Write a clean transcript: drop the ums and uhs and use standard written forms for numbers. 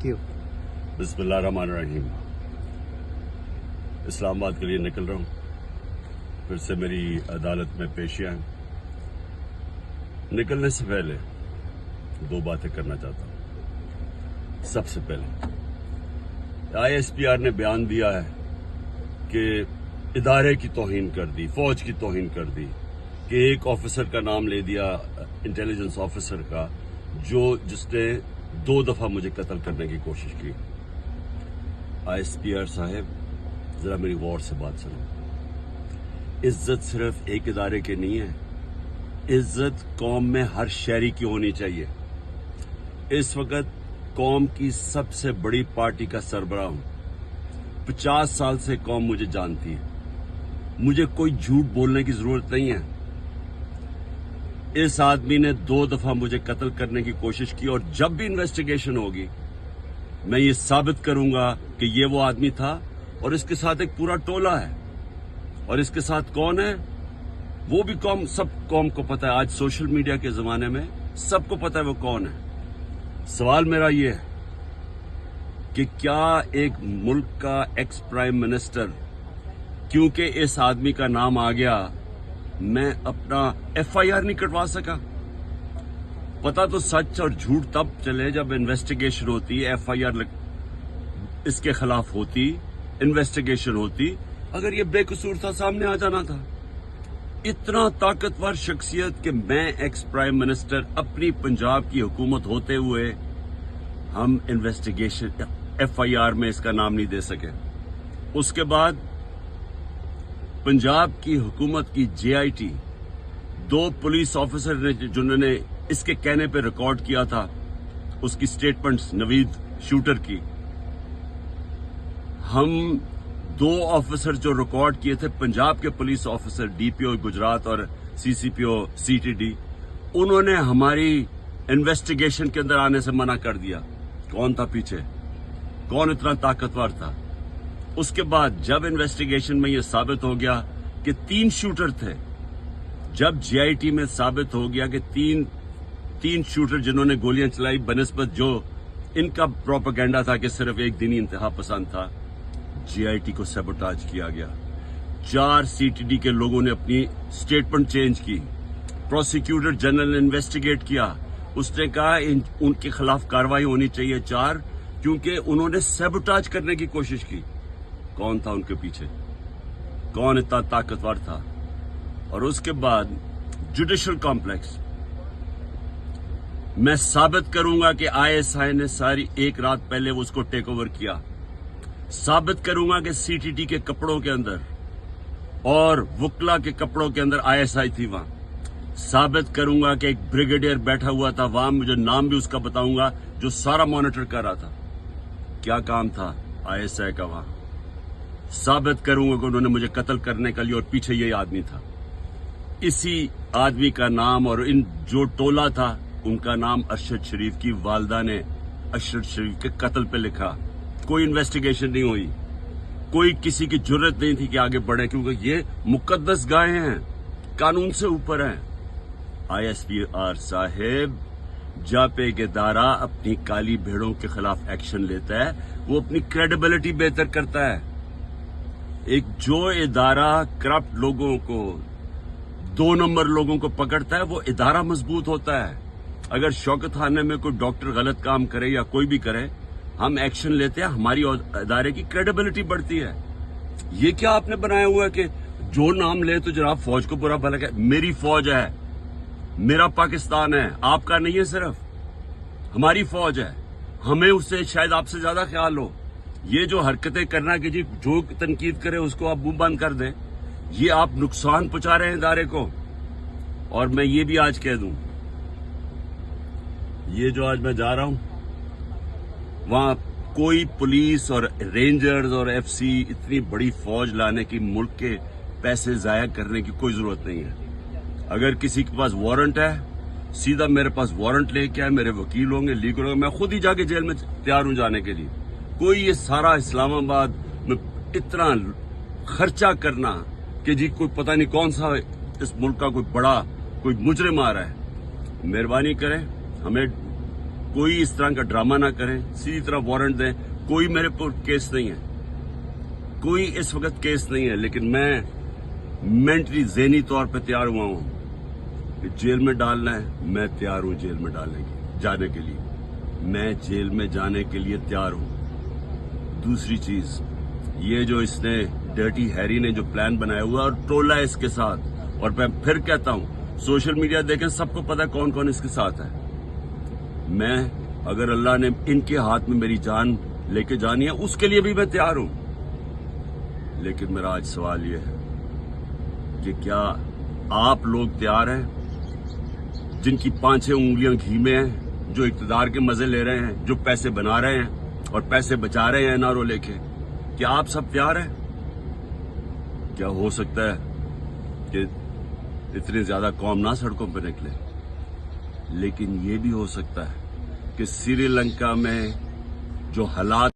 you. बिस्मिल्लाहिर्रहमानिर्रहीम। इस्लामाबाद के लिए निकल रहा हूँ। फिर से मेरी अदालत में पेशियां हैं। निकलने से पहले दो बातें करना चाहता हूँ। सबसे पहले ISPR ने बयान दिया है कि इदारे की तौहीन कर दी, फौज की तौहीन कर दी, कि एक ऑफिसर का नाम ले दिया, इंटेलिजेंस ऑफिसर का, जिसने 2 दफा मुझे कत्ल करने की कोशिश की। ISPR साहब, जरा मेरी गौर से बात सुनो। इज्जत सिर्फ एक इदारे की नहीं है, इज्जत कौम में हर शहरी की होनी चाहिए। इस वक्त कौम की सबसे बड़ी पार्टी का सरबराह हूं। 50 साल से कौम मुझे जानती है। मुझे कोई झूठ बोलने की जरूरत नहीं है। इस आदमी ने 2 दफा मुझे कत्ल करने की कोशिश की, और जब भी इन्वेस्टिगेशन होगी मैं ये साबित करूंगा कि ये वो आदमी था, और इसके साथ एक पूरा टोला है। और इसके साथ कौन है वो भी सब कौम को पता है। आज सोशल मीडिया के जमाने में सबको पता है वो कौन है। सवाल मेरा ये है कि क्या एक मुल्क का एक्स प्राइम मिनिस्टर, क्योंकि इस आदमी का नाम आ गया, मैं अपना FIR नहीं कटवा सका? पता तो सच और झूठ तब चले जब इन्वेस्टिगेशन होती, FIR इसके खिलाफ होती, इन्वेस्टिगेशन होती। अगर ये बेकसूर था, सामने आ जाना था। इतना ताकतवर शख्सियत कि मैं एक्स प्राइम मिनिस्टर, अपनी पंजाब की हुकूमत होते हुए हम इन्वेस्टिगेशन FIR में इसका नाम नहीं दे सके। उसके बाद पंजाब की हुकूमत की JIT, 2 पुलिस ऑफिसर ने जिन्होंने इसके कहने पे रिकॉर्ड किया था उसकी स्टेटमेंट्स, नवीद शूटर की, हम 2 ऑफिसर जो रिकॉर्ड किए थे, पंजाब के पुलिस ऑफिसर DPO गुजरात और CCPO CTD, उन्होंने हमारी इन्वेस्टिगेशन के अंदर आने से मना कर दिया। कौन था पीछे? कौन इतना ताकतवर था? उसके बाद जब इन्वेस्टिगेशन में यह साबित हो गया कि 3 शूटर थे, जब JIT में साबित हो गया कि तीन शूटर जिन्होंने गोलियां चलाई, बनिस्बत जो इनका प्रोपेगेंडा था कि सिर्फ एक दिन ही इंतहा पसंद था, JIT को सैबोटाज किया गया। 4 CTD के लोगों ने अपनी स्टेटमेंट चेंज की। प्रोसिक्यूटर जनरल ने इन्वेस्टिगेट किया। उसने कहा उनके खिलाफ कार्रवाई होनी चाहिए 4, क्योंकि उन्होंने सैबोटाज करने की कोशिश की। कौन था उनके पीछे? कौन इतना ताकतवर था? और उसके बाद जुडिशल कॉम्प्लेक्स, मैं साबित करूंगा कि ISI ने सारी एक रात पहले उसको टेक ओवर किया। साबित करूंगा कि CTD के कपड़ों के अंदर और वुकला के कपड़ों के अंदर ISI थी वहां। साबित करूंगा कि एक ब्रिगेडियर बैठा हुआ था वहां, मुझे नाम भी उसका बताऊंगा, जो सारा मॉनिटर कर रहा था। क्या काम था ISI का वहां? साबित करूंगा कि उन्होंने मुझे कत्ल करने के लिए, और पीछे यही आदमी था। इसी आदमी का नाम और इन जो टोला था उनका नाम अरशद शरीफ की वालदा ने अरशद शरीफ के कत्ल पे लिखा। कोई इन्वेस्टिगेशन नहीं हुई, कोई किसी की जुर्रत नहीं थी कि आगे बढ़े, क्योंकि ये मुकद्दस गायें हैं, कानून से ऊपर हैं। ISPR साहेब, जब एक इदारा अपनी काली भेड़ों के खिलाफ एक्शन लेता है, वो अपनी क्रेडिबिलिटी बेहतर करता है। एक जो इदारा करप्ट लोगों को, 2 नंबर लोगों को पकड़ता है, वो इदारा मजबूत होता है। अगर शौकत खाने में कोई डॉक्टर गलत काम करे या कोई भी करे, हम एक्शन लेते हैं, हमारी इदारे की क्रेडिबिलिटी बढ़ती है। ये क्या आपने बनाया हुआ है कि जो नाम ले तो जनाब फौज को बुरा भला कहे? मेरी फौज है, मेरा पाकिस्तान है, आपका नहीं है। सिर्फ हमारी फौज है, हमें उससे शायद आपसे ज्यादा ख्याल हो। ये जो हरकतें करना कि जी जो तनकीद करे उसको आप मुंह बंद कर दें, ये आप नुकसान पहुंचा रहे हैं इदारे को। और मैं ये भी आज कह दूं, ये जो आज मैं जा रहा हूं, वहां कोई पुलिस और रेंजर्स और FC इतनी बड़ी फौज लाने की, मुल्क के पैसे जाया करने की कोई जरूरत नहीं है। अगर किसी के पास वारंट है, सीधा मेरे पास वारंट लेके आए, मेरे वकील होंगे, लीगल होंगे, मैं खुद ही जाके जेल में तैयार हूं जाने के लिए। कोई ये सारा इस्लामाबाद में इतना खर्चा करना कि जी कोई पता नहीं कौन सा इस मुल्क का कोई बड़ा कोई मुजरिम आ रहा है, मेहरबानी करें, हमें कोई इस तरह का ड्रामा ना करें, सीधी तरह वारंट दें। कोई मेरे पर केस नहीं है, कोई इस वक्त केस नहीं है, लेकिन मैं मेंटली ज़हनी तौर पे तैयार हुआ हूं कि जेल में डालना है, मैं तैयार हूं जेल में जाने के लिए, मैं जेल में जाने के लिए तैयार हूं। दूसरी चीज, ये जो इसने डर्टी हैरी ने जो प्लान बनाया हुआ और टोला है इसके साथ, और मैं फिर कहता हूं सोशल मीडिया देखें, सबको पता है कौन कौन इसके साथ है। मैं, अगर अल्लाह ने इनके हाथ में मेरी जान लेके जानी है, उसके लिए भी मैं तैयार हूं। लेकिन मेरा आज सवाल यह है कि क्या आप लोग तैयार हैं, जिनकी 5-6 उंगलियां घी में हैं, जो इक्तदार के मजे ले रहे हैं, जो पैसे बना रहे हैं और पैसे बचा रहे हैं एनआरओ लेके, क्या आप सब तैयार हैं? क्या हो सकता है कि इतनी ज्यादा कौम ना सड़कों पर निकले, लेकिन ये भी हो सकता है कि श्रीलंका में जो हालात